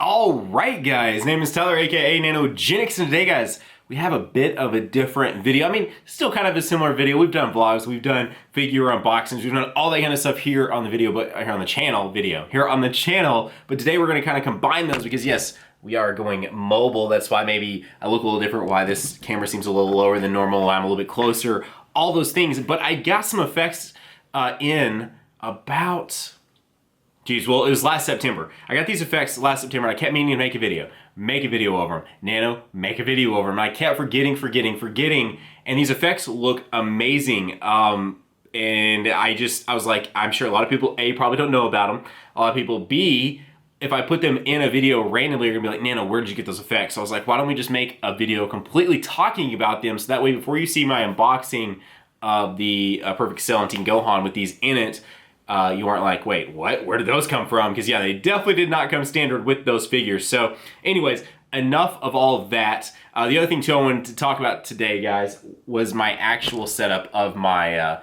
All right, guys. Name is Tyler, aka Nanogenix, and today, guys, we have a bit of a different video. I mean, still kind of a similar video. We've done vlogs, we've done figure unboxings, we've done all that kind of stuff here on the video, but here on the channel. But today we're going to kind of combine those because yes, we are going mobile. That's why maybe I look a little different. Why this camera seems a little lower than normal. I'm a little bit closer. All those things. But I got some effects in about. Geez, well, it was last September. I got these effects last September, and I kept meaning to make a video over them. Nano, make a video over them. And I kept forgetting, and these effects look amazing. And I was like, I'm sure a lot of people, A, probably don't know about them. A lot of people, B, if I put them in a video randomly, you're gonna be like, Nano, where did you get those effects? So I was like, why don't we just make a video completely talking about them, so that way before you see my unboxing of the Perfect Cell and Teen Gohan with these in it, you aren't like, wait, what? Where did those come from? Because yeah, they definitely did not come standard with those figures. So anyways, enough of all of that. The other thing too I wanted to talk about today, guys, was my actual setup of my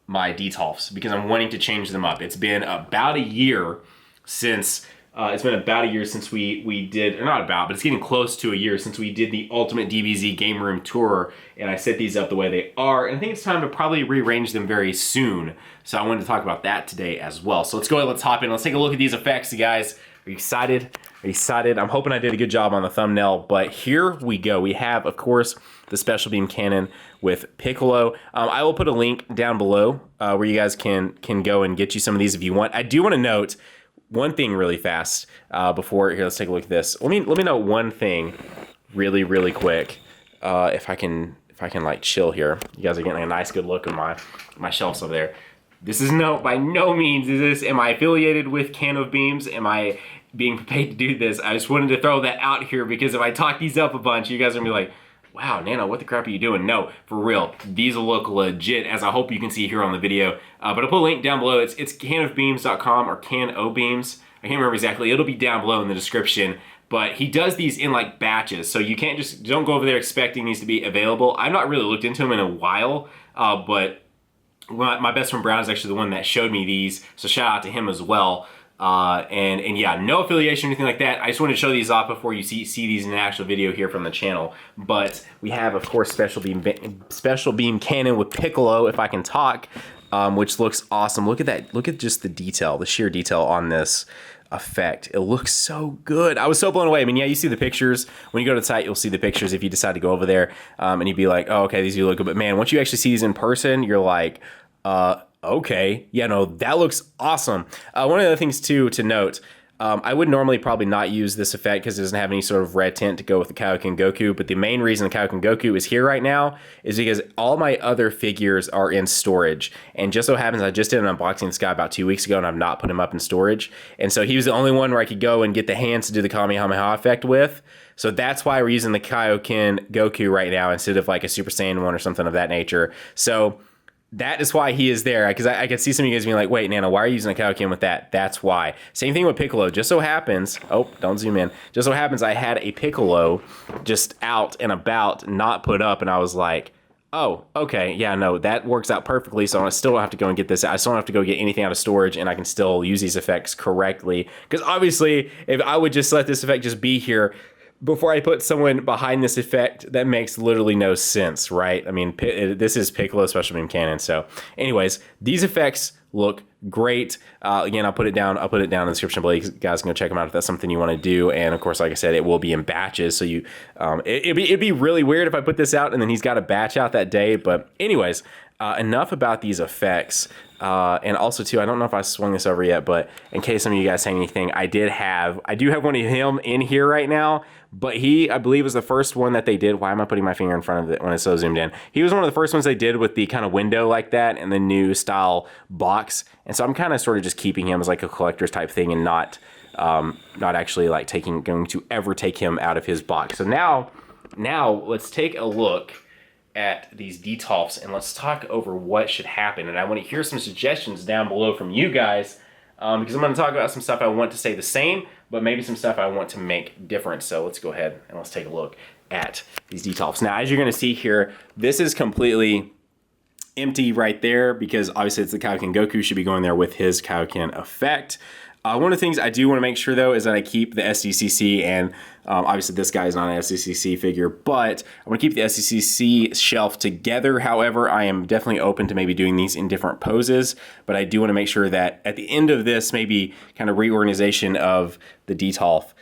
my DTOFs, because I'm wanting to change them up. It's been about a year since we did, or not about, but it's getting close to a year since we did the Ultimate DBZ Game Room Tour, and I set these up the way they are, and I think it's time to probably rearrange them very soon. So I wanted to talk about that today as well. So let's go ahead, let's hop in, let's take a look at these effects, guys. Are you excited? Are you excited? I'm hoping I did a good job on the thumbnail, but here we go. We have, of course, the Special Beam Cannon with Piccolo. I will put a link down below where you guys can go and get you some of these if you want. I do want to note one thing really fast before, here, let's take a look at this. Let me note one thing really quick. If I can like chill here. You guys are getting a nice good look at my shelves over there. This is by no means am I affiliated with Can of Beams? Am I being paid to do this? I just wanted to throw that out here because if I talk these up a bunch, you guys are gonna be like, wow, Nano, what the crap are you doing? No, for real, these will look legit, as I hope you can see here on the video. But I'll put a link down below. It's canofbeams.com or canobeams. I can't remember exactly. It'll be down below in the description. But he does these in like batches, so you can't don't go over there expecting these to be available. I've not really looked into them in a while, but my best friend Brown is actually the one that showed me these, so shout out to him as well. And yeah, no affiliation or anything like that. I just wanted to show these off before you see these in an actual video here from the channel. But we have, of course, Special Beam Cannon with Piccolo, if I can talk, which looks awesome. Look at that. Look at just the detail, the sheer detail on this effect. It looks so good. I was so blown away. I mean, yeah, you see the pictures. When you go to the site, you'll see the pictures if you decide to go over there. And you'd be like, oh, okay, these do look good. But man, once you actually see these in person, you're like, okay, yeah, no, that looks awesome. One of the things too to note, I would normally probably not use this effect because it doesn't have any sort of red tint to go with the Kaioken Goku, but the main reason the Kaioken Goku is here right now is because all my other figures are in storage, and just so happens I just did an unboxing of this guy about 2 weeks ago and I've not put him up in storage, and so he was the only one where I could go and get the hands to do the Kamehameha effect with. So that's why we're using the Kaioken Goku right now instead of like a Super Saiyan 1 or something of that nature. So that is why he is there, because I could see some of you guys being like, wait, Nano, why are you using a Kaioken with that? That's why. Same thing with Piccolo. Just so happens, oh, don't zoom in. Just so happens I had a Piccolo just out and about, not put up, and I was like, oh, okay, yeah, no, that works out perfectly, so I still don't have to go and get this. I still don't have to go get anything out of storage, and I can still use these effects correctly. Because obviously, if I would just let this effect just be here, before I put someone behind this effect, that makes literally no sense, right? I mean, this is Piccolo Special Beam Cannon. So anyways, these effects look great. Again, I'll put it down in the description below. You guys can go check them out if that's something you want to do. And of course, like I said, it will be in batches. So it'd be really weird if I put this out and then he's got a batch out that day. But anyways, enough about these effects. And also too, I don't know if I swung this over yet, but in case some of you guys say anything, I do have one of him in here right now, but he, I believe, was the first one that they did. Why am I putting my finger in front of it when it's so zoomed in? He was one of the first ones they did with the kind of window like that and the new style box. And so I'm kind of sort of just keeping him as like a collector's type thing and not actually like going to ever take him out of his box. So now let's take a look at these DTOFs and let's talk over what should happen. And I want to hear some suggestions down below from you guys, because I'm going to talk about some stuff I want to stay the same, but maybe some stuff I want to make different. So let's go ahead and let's take a look at these DTOFs. Now, as you're going to see here, this is completely empty right there because obviously it's the Kaioken Goku, should be going there with his Kaioken effect. One of the things I do want to make sure though is that I keep the SDCC and obviously this guy is not an SDCC figure, but I want to keep the SDCC shelf together. However, I am definitely open to maybe doing these in different poses, but I do want to make sure that at the end of this, maybe kind of reorganization of the DTOLF,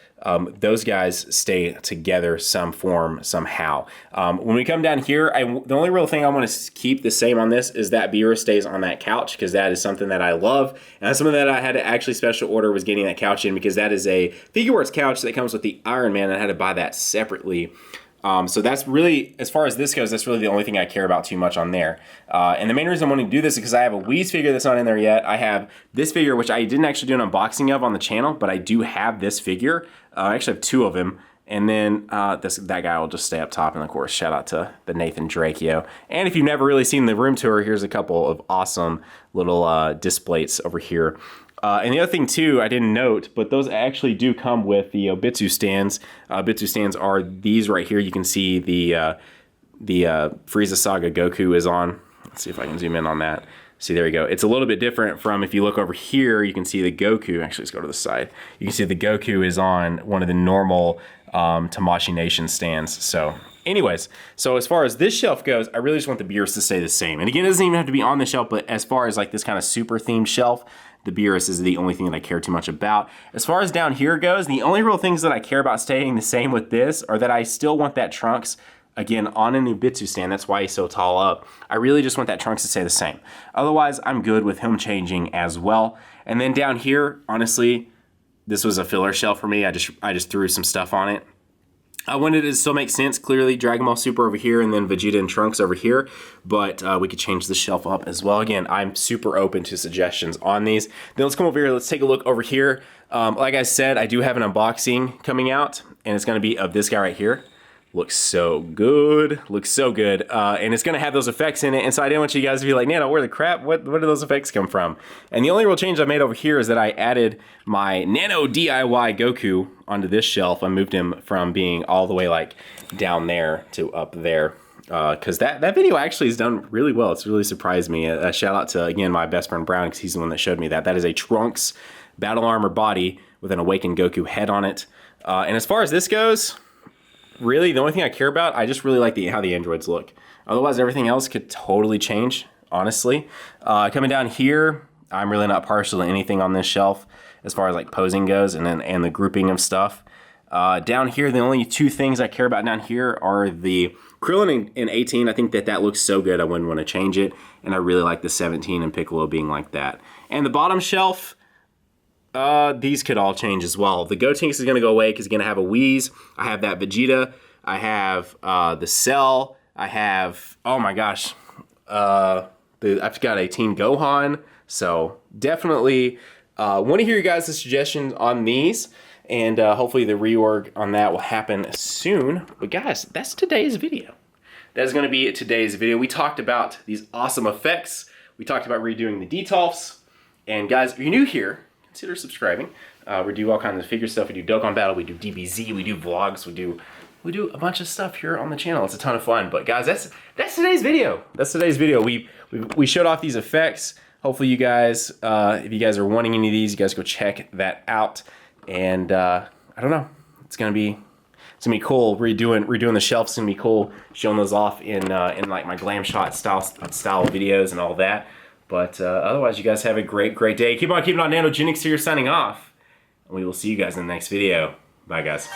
those guys stay together some form, somehow. When we come down here, the only real thing I want to keep the same on this is that Beerus stays on that couch, because that is something that I love. And that's something that I had to actually special order, was getting that couch in, because that is a Figuarts couch that comes with the Iron Man. I had to buy that separately. So that's really, as far as this goes, that's really the only thing I care about too much on there. And the main reason I'm wanting to do this is because I have a Wheeze figure that's not in there yet. I have this figure, which I didn't actually do an unboxing of on the channel, but I do have this figure. I actually have two of them. And then that guy will just stay up top. And of course, shout out to the Nathan Drakeo. And if you've never really seen the room tour, here's a couple of awesome little disc plates over here. And the other thing too, I didn't note, but those actually do come with the Bitsu stands. Bitsu stands are these right here. You can see the Frieza Saga Goku is on. Let's see if I can zoom in on that. See, there you go. It's a little bit different from, if you look over here, you can see the Goku. Actually, let's go to the side. You can see the Goku is on one of the normal Tamashii Nation stands. So anyways, so as far as this shelf goes, I really just want the Beerus to stay the same. And again, it doesn't even have to be on the shelf, but as far as like this kind of super themed shelf, the Beerus is the only thing that I care too much about. As far as down here goes, the only real things that I care about staying the same with this are that I still want that Trunks, again, on a new Bitsu stand. That's why he's so tall up. I really just want that Trunks to stay the same. Otherwise, I'm good with him changing as well. And then down here, honestly, this was a filler shelf for me. I just threw some stuff on it. I wanted it to still make sense. Clearly, Dragon Ball Super over here, and then Vegeta and Trunks over here. But we could change the shelf up as well. Again, I'm super open to suggestions on these. Then let's come over here. Let's take a look over here. Like I said, I do have an unboxing coming out, and it's going to be of this guy right here. Looks so good. Looks so good. And it's going to have those effects in it. And so I didn't want you guys to be like, Nano, where the crap? Where do those effects come from? And the only real change I made over here is that I added my Nano DIY Goku onto this shelf. I moved him from being all the way like down there to up there. Because that video actually is done really well. It's really surprised me. A shout out to, again, my best friend Brown, because he's the one that showed me that. That is a Trunks Battle Armor body with an Awakened Goku head on it. And as far as this goes, really, the only thing I care about, I just really like how the androids look. Otherwise, everything else could totally change, honestly. Coming down here, I'm really not partial to anything on this shelf as far as like posing goes and the grouping of stuff. Down here, the only two things I care about down here are the Krillin in 18. I think that looks so good, I wouldn't want to change it. And I really like the 17 and Piccolo being like that. And the bottom shelf, these could all change as well. The Gotenks is going to go away because it's going to have a Wheeze. I have that Vegeta. I have the Cell. I have, oh my gosh, I've got a Teen Gohan. So definitely want to hear you guys' suggestions on these. And hopefully the reorg on that will happen soon. But guys, that's today's video. That is going to be today's video. We talked about these awesome effects. We talked about redoing the DTOLFs. And guys, if you're new here, consider subscribing. We do all kinds of figure stuff. We do Dokkan Battle, we do DBZ, we do vlogs, we do a bunch of stuff here on the channel. It's a ton of fun. But guys, that's today's video. That's today's video. We showed off these effects. Hopefully you guys, if you guys are wanting any of these, you guys go check that out. And I don't know, it's gonna be cool. Redoing the shelves. It's gonna be cool showing those off in like my glam shot style videos and all that. But otherwise, you guys have a great day. Keep on keeping on. Nanogenix here, signing off. And we will see you guys in the next video. Bye, guys.